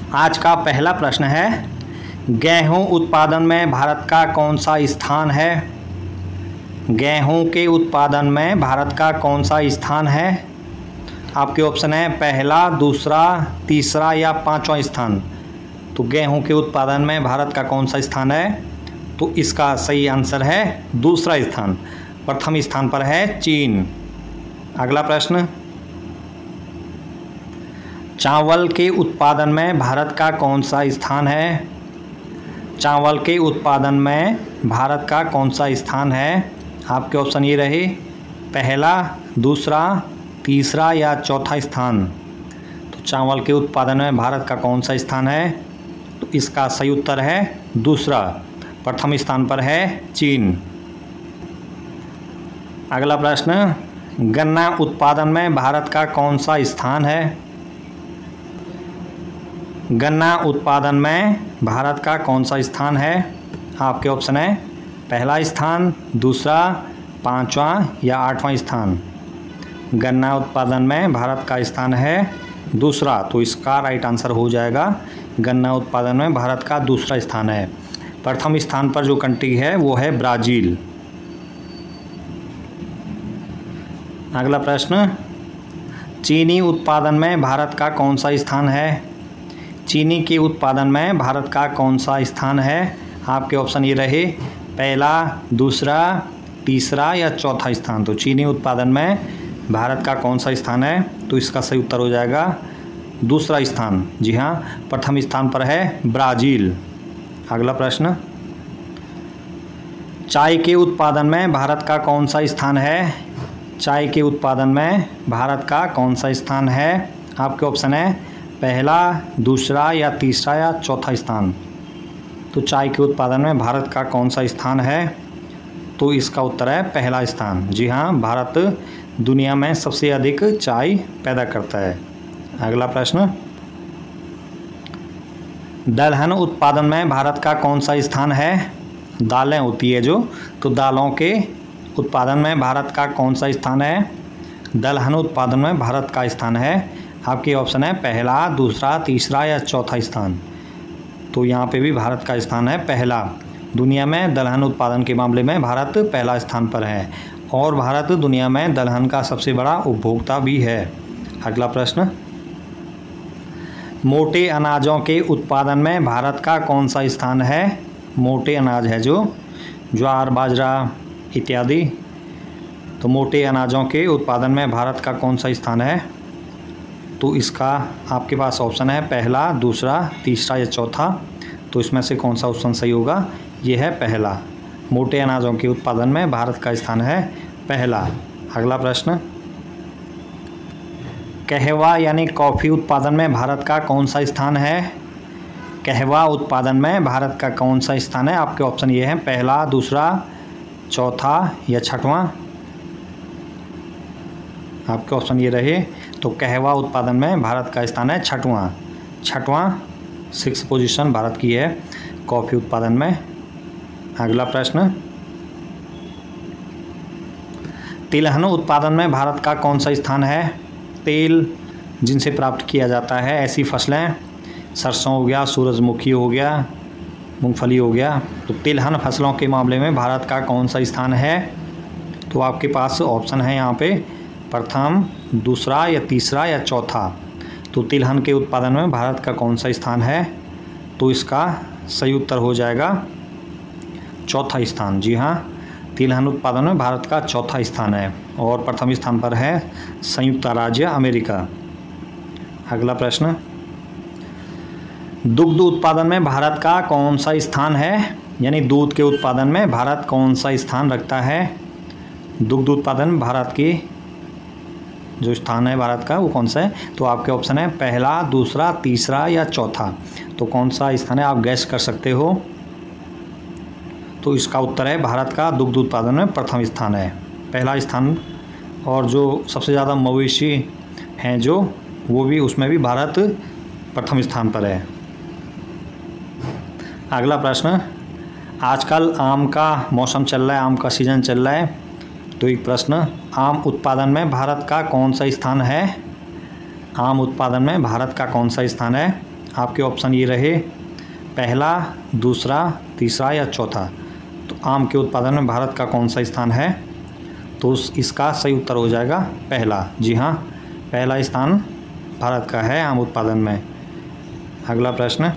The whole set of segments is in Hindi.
आज का पहला प्रश्न है, गेहूं उत्पादन में भारत का कौन सा स्थान है? गेहूं के उत्पादन में भारत का कौन सा स्थान है? आपके ऑप्शन है पहला, दूसरा, तीसरा या पांचवा स्थान। तो गेहूं के उत्पादन में भारत का कौन सा स्थान है? तो इसका सही आंसर है दूसरा स्थान। प्रथम स्थान पर है चीन। अगला प्रश्न, चावल के उत्पादन में भारत का कौन सा स्थान है? चावल के उत्पादन में भारत का कौन सा स्थान है? आपके ऑप्शन ये रहे पहला, दूसरा, तीसरा या चौथा स्थान। तो चावल के उत्पादन में भारत का कौन सा स्थान है? तो इसका सही उत्तर है दूसरा। प्रथम स्थान पर है चीन। अगला प्रश्न, गन्ना उत्पादन में भारत का कौन सा स्थान है? गन्ना उत्पादन में भारत का कौन सा स्थान है? आपके ऑप्शन है पहला स्थान, दूसरा, पांचवा या आठवां स्थान। गन्ना उत्पादन में भारत का स्थान है दूसरा, तो इसका राइट आंसर हो जाएगा गन्ना उत्पादन में भारत का दूसरा स्थान है। प्रथम स्थान पर जो कंट्री है वो है ब्राज़ील। अगला प्रश्न, चीनी उत्पादन में भारत का कौन सा स्थान है? चीनी के उत्पादन में भारत का कौन सा स्थान है? आपके ऑप्शन ये रहे पहला, दूसरा, तीसरा या चौथा स्थान। तो चीनी उत्पादन में भारत का कौन सा स्थान है? तो इसका सही उत्तर हो जाएगा दूसरा स्थान। जी हाँ, प्रथम स्थान पर है ब्राज़ील। अगला प्रश्न, चाय के उत्पादन में भारत का कौन सा स्थान है? चाय के उत्पादन में भारत का कौन सा स्थान है? आपके ऑप्शन है पहला, दूसरा या तीसरा या चौथा स्थान। तो चाय के उत्पादन में भारत का कौन सा स्थान है? तो इसका उत्तर है पहला स्थान। जी हाँ, भारत दुनिया में सबसे अधिक चाय पैदा करता है। अगला प्रश्न, दलहन उत्पादन में भारत का कौन सा स्थान है? दालें होती है जो, तो दालों के उत्पादन में भारत का कौन सा स्थान है? दलहन उत्पादन में भारत का स्थान है, आपके ऑप्शन है पहला, दूसरा, तीसरा या चौथा स्थान। तो यहाँ पे भी भारत का स्थान है पहला। दुनिया में दलहन उत्पादन के मामले में भारत पहला स्थान पर है और भारत दुनिया में दलहन का सबसे बड़ा उपभोक्ता भी है। अगला प्रश्न, मोटे अनाजों के उत्पादन में भारत का कौन सा स्थान है? मोटे अनाज है जो ज्वार, बाजरा इत्यादि। तो मोटे अनाजों के उत्पादन में भारत का कौन सा स्थान है? तो इसका आपके पास ऑप्शन है पहला, दूसरा, तीसरा या चौथा। तो इसमें से कौन सा ऑप्शन सही होगा? ये है पहला। मोटे अनाजों के उत्पादन में भारत का स्थान है पहला। अगला प्रश्न, कहवा यानी कॉफ़ी उत्पादन में भारत का कौन सा स्थान है? कहवा उत्पादन में भारत का कौन सा स्थान है? आपके ऑप्शन ये हैं पहला, दूसरा, चौथा या छठवां। आपके ऑप्शन ये रहे, तो कहवा उत्पादन में भारत का स्थान है छठवां। 6 पोजीशन भारत की है कॉफ़ी उत्पादन में। अगला प्रश्न, तिलहन उत्पादन में भारत का कौन सा स्थान है? तेल जिनसे प्राप्त किया जाता है ऐसी फसलें, सरसों हो गया, सूरजमुखी हो गया, मूंगफली हो गया। तो तिलहन फसलों के मामले में भारत का कौन सा स्थान है? तो आपके पास ऑप्शन है यहाँ पे प्रथम, दूसरा या तीसरा या चौथा। तो तिलहन के उत्पादन में भारत का कौन सा स्थान है? तो इसका सही उत्तर हो जाएगा चौथा स्थान। जी हाँ, तिलहन उत्पादन में भारत का चौथा स्थान है और प्रथम स्थान पर है संयुक्त राज्य अमेरिका। अगला प्रश्न, दुग्ध उत्पादन में भारत का कौन सा स्थान है? यानी दूध के उत्पादन में भारत कौन सा स्थान रखता है? दुग्ध उत्पादन भारत की जो स्थान है भारत का वो कौन सा है? तो आपके ऑप्शन है पहला, दूसरा, तीसरा या चौथा। तो कौन सा स्थान है आप गैस कर सकते हो। तो इसका उत्तर है भारत का दुग्ध उत्पादन में प्रथम स्थान है, पहला स्थान। और जो सबसे ज़्यादा मवेशी हैं जो, वो भी उसमें भी भारत प्रथम स्थान पर है। अगला प्रश्न, आजकल आम का मौसम चल रहा है, आम का सीज़न चल रहा है। तो एक प्रश्न, आम उत्पादन में भारत का कौन सा स्थान है? आम उत्पादन में भारत का कौन सा स्थान है? आपके ऑप्शन ये रहे, पहला, दूसरा, तीसरा या चौथा। तो आम के उत्पादन में भारत का कौन सा स्थान है? तो इसका सही उत्तर हो जाएगा पहला। जी हाँ, पहला स्थान भारत का है आम उत्पादन में। अगला प्रश्न,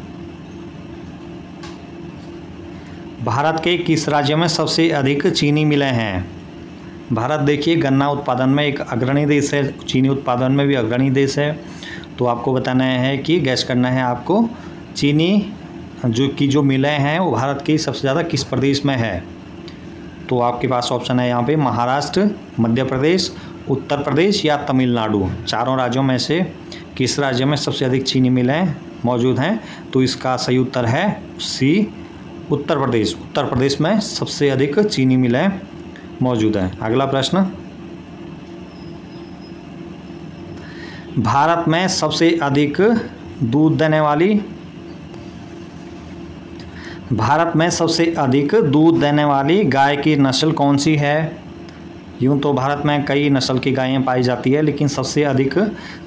भारत के किस राज्य में सबसे अधिक चीनी मिलें हैं? भारत देखिए गन्ना उत्पादन में एक अग्रणी देश है, चीनी उत्पादन में भी अग्रणी देश है। तो आपको बताना है कि गैस करना है आपको, चीनी जो मिलें हैं वो भारत की सबसे ज़्यादा किस प्रदेश में है? तो आपके पास ऑप्शन है यहाँ पे महाराष्ट्र, मध्य प्रदेश, उत्तर प्रदेश या तमिलनाडु। चारों राज्यों में से किस राज्य में सबसे अधिक चीनी मिलें मौजूद हैं? तो इसका सही उत्तर है सी, उत्तर प्रदेश। उत्तर प्रदेश में सबसे अधिक चीनी मिलें मौजूद हैं। अगला प्रश्न, भारत में सबसे अधिक दूध देने वाली गाय की नस्ल कौन सी है? यूँ तो भारत में कई नस्ल की गायें पाई जाती है, लेकिन सबसे अधिक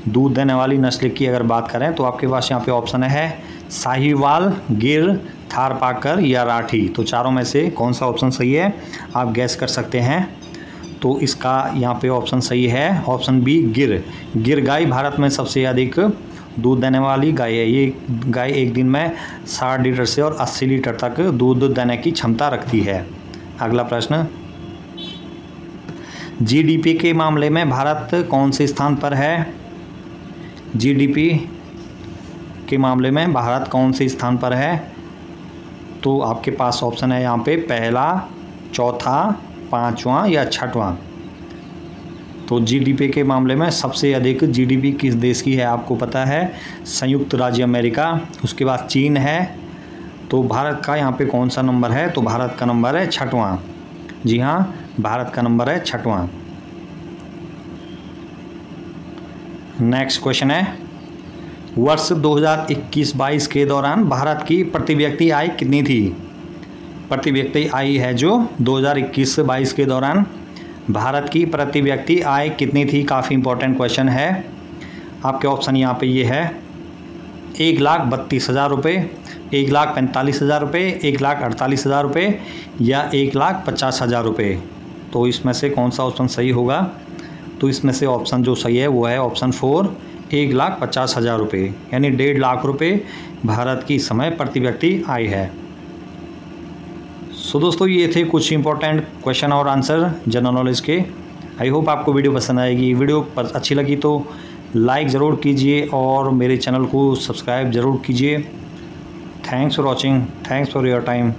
दूध देने वाली नस्ल की अगर बात करें तो आपके पास यहाँ पे ऑप्शन है साहिवाल, गिर, थारपाकर या राठी। तो चारों में से कौन सा ऑप्शन सही है आप गैस कर सकते हैं। तो इसका यहाँ पे ऑप्शन सही है ऑप्शन बी, गिर। गिर गाय भारत में सबसे अधिक दूध देने वाली गाय है। ये गाय एक दिन में 60 लीटर से और 80 लीटर तक दूध देने की क्षमता रखती है। अगला प्रश्न, जीडीपी के मामले में भारत कौन से स्थान पर है? जीडीपी के मामले में भारत कौन से स्थान पर है? तो आपके पास ऑप्शन है यहाँ पे पहला, चौथा, पांचवा या छठवां। तो जीडीपी के मामले में सबसे अधिक जीडीपी किस देश की है आपको पता है? संयुक्त राज्य अमेरिका, उसके बाद चीन है। तो भारत का यहाँ पे कौन सा नंबर है? तो भारत का नंबर है छठवां। जी हाँ, भारत का नंबर है छठवां। नेक्स्ट क्वेश्चन है, वर्ष 2021-22 के दौरान भारत की प्रति व्यक्ति आय कितनी थी? प्रति व्यक्ति आय है जो 2021-22 के दौरान भारत की प्रति व्यक्ति आय कितनी थी? काफ़ी इंपॉर्टेंट क्वेश्चन है। आपके ऑप्शन यहाँ पे ये है 1,32,000 रुपये, 1,45,000 रुपये, 1,48,000 रुपये या 1,50,000 रुपये। तो इसमें से कौन सा ऑप्शन सही होगा? तो इसमें से ऑप्शन जो सही है वो है ऑप्शन 4, 1,50,000 रुपये, यानी 1.5 लाख रुपये भारत की इस समय प्रति व्यक्ति आय है। सो दोस्तों ये थे कुछ इंपॉर्टेंट क्वेश्चन और आंसर जनरल नॉलेज के। आई होप आपको वीडियो पसंद आएगी। वीडियो पर अच्छी लगी तो लाइक ज़रूर कीजिए और मेरे चैनल को सब्सक्राइब ज़रूर कीजिए। Thanks for watching, thanks for your time.